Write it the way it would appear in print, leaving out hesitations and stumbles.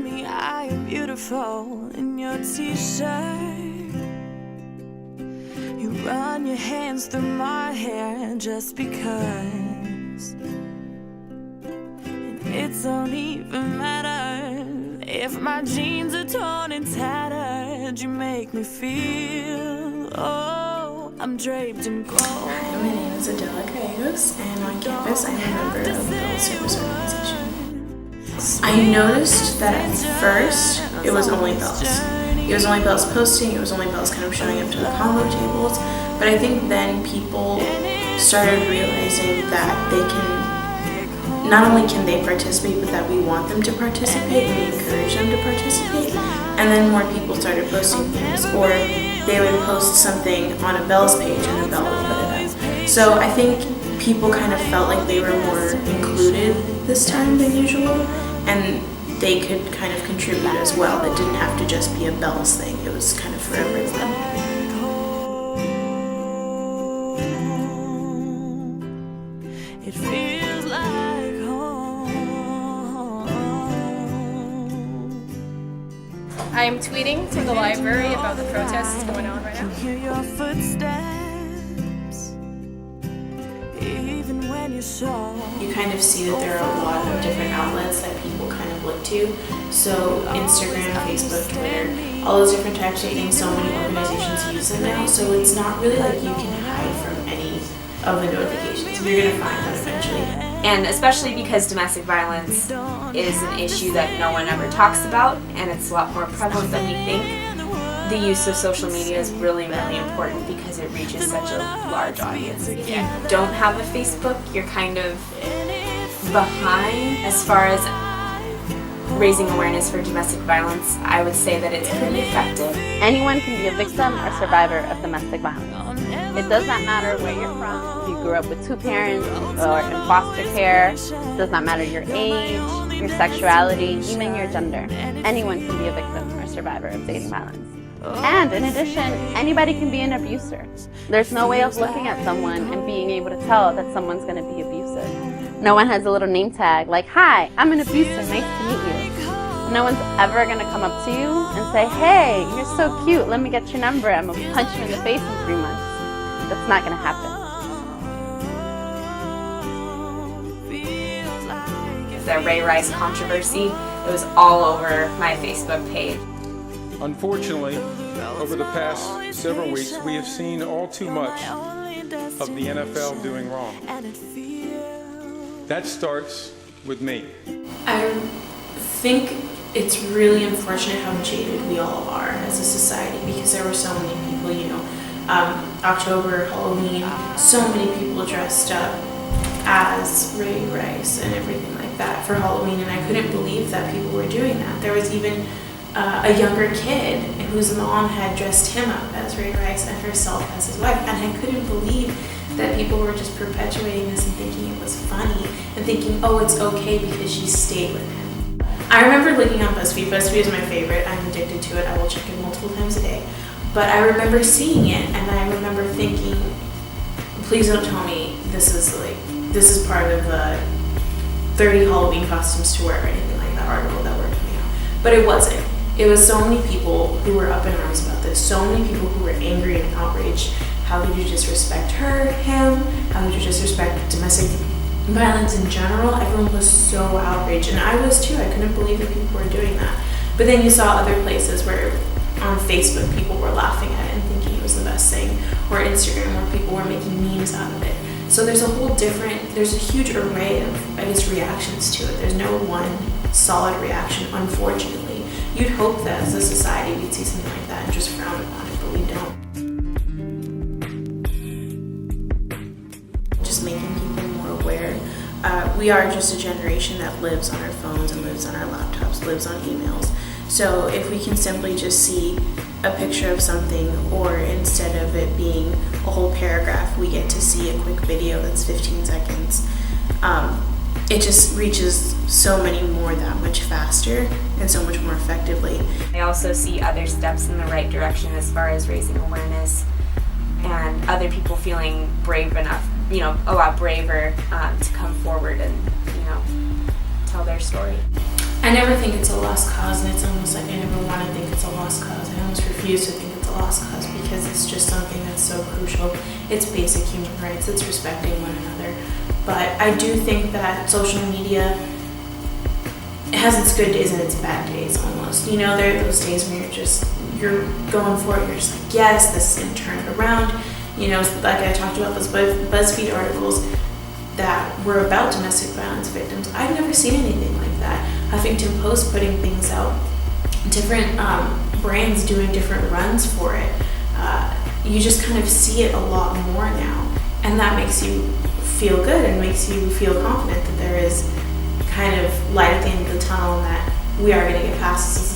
me I am beautiful in your t-shirt. You run your hands through my hair just because. And it don't even matter if my jeans are torn and tattered. You make me feel, oh, I'm draped in gold. Hi, my name is Adela Gallegos, and on campus I'm a member of the Bill Service Organization. I noticed that at first it was only Bells. It was only Bells posting, it was only Bells kind of showing up to the combo tables, but I think then people started realizing that they can, not only can they participate, but that we want them to participate, we encourage them to participate, and then more people started posting things, or they would post something on a Bells page and a Bell would put it up. So I think people kind of felt like they were more included this time than usual, and they could kind of contribute as well. It didn't have to just be a Bells thing, it was kind of for everyone. It feels like home. I am tweeting to the library about the protests going on right now. Hear your footsteps, even when you're sure. You kind of see that there are a lot of different outlets that people kind of look to. So Instagram, Facebook, Twitter, all those different types of things, so many organizations use them now. So it's not really like you can hide from any of the notifications. You're going to find them eventually. And especially because domestic violence is an issue that no one ever talks about, and it's a lot more prevalent than we think, the use of social media is really, really important because it reaches such a large audience. If you don't have a Facebook, you're kind of behind as far as raising awareness for domestic violence. I would say that it's pretty effective. Anyone can be a victim or survivor of domestic violence. It does not matter where you're from, if you grew up with two parents or in foster care, it does not matter your age, your sexuality, even your gender. Anyone can be a victim or survivor of dating violence. And in addition, anybody can be an abuser. There's no way of looking at someone and being able to tell that someone's going to be abusive. No one has a little name tag like, "Hi, I'm an abuser, nice to meet you." No one's ever going to come up to you and say, "Hey, you're so cute, let me get your number, I'm going to punch you in the face in 3 months." That's not going to happen. The Ray Rice controversy, it was all over my Facebook page. Unfortunately, over the past several weeks, we have seen all too much of the NFL doing wrong. That starts with me. I think it's really unfortunate how jaded we all are as a society, because there were so many people, October, Halloween, so many people dressed up as Ray Rice and everything like that for Halloween, and I couldn't believe that people were doing that. There was even a younger kid whose mom had dressed him up as Ray Rice and herself as his wife, and I couldn't believe that people were just perpetuating this and thinking it was funny and thinking, oh, it's okay because she stayed with him. I remember looking on BuzzFeed. BuzzFeed is my favorite. I'm addicted to it. I will check it multiple times a day. But I remember seeing it, and I remember thinking, please don't tell me this is part of the 30 Halloween costumes to wear or anything like that article that were coming out. But it wasn't. It was so many people who were up in arms about this, so many people who were angry and outraged. How could you disrespect her, him? How could you disrespect domestic violence in general? Everyone was so outraged, and I was too. I couldn't believe that people were doing that. But then you saw other places where on Facebook people were laughing at it and thinking it was the best thing, or Instagram where people were making memes out of it. So there's a huge array of, reactions to it. There's no one solid reaction, unfortunately. You'd hope that as a society we'd see something like that and just frown upon it, but we don't. Just making people more aware. We are just a generation that lives on our phones and lives on our laptops, lives on emails. So if we can simply just see a picture of something, or instead of it being a whole paragraph, we get to see a quick video that's 15 seconds, it just reaches so many more that much faster and so much more effectively. I also see other steps in the right direction as far as raising awareness and other people feeling brave enough, a lot braver to come forward and, tell their story. I never think it's a lost cause, and it's almost like I never want to think it's a lost cause. I almost refuse to think it's a lost cause because it's just something that's so crucial. It's basic human rights, it's respecting one another. But I do think that social media, it has its good days and its bad days almost. You know, there are those days when you're going for it, you're just like, yes, this is going to turn it around. You know, like I talked about those BuzzFeed articles that were about domestic violence victims. I've never seen anything like that. Huffington Post putting things out, different brands doing different runs for it. You just kind of see it a lot more now, and that makes you feel good and makes you feel confident that there is kind of light at the end of the tunnel and that we are going to get past this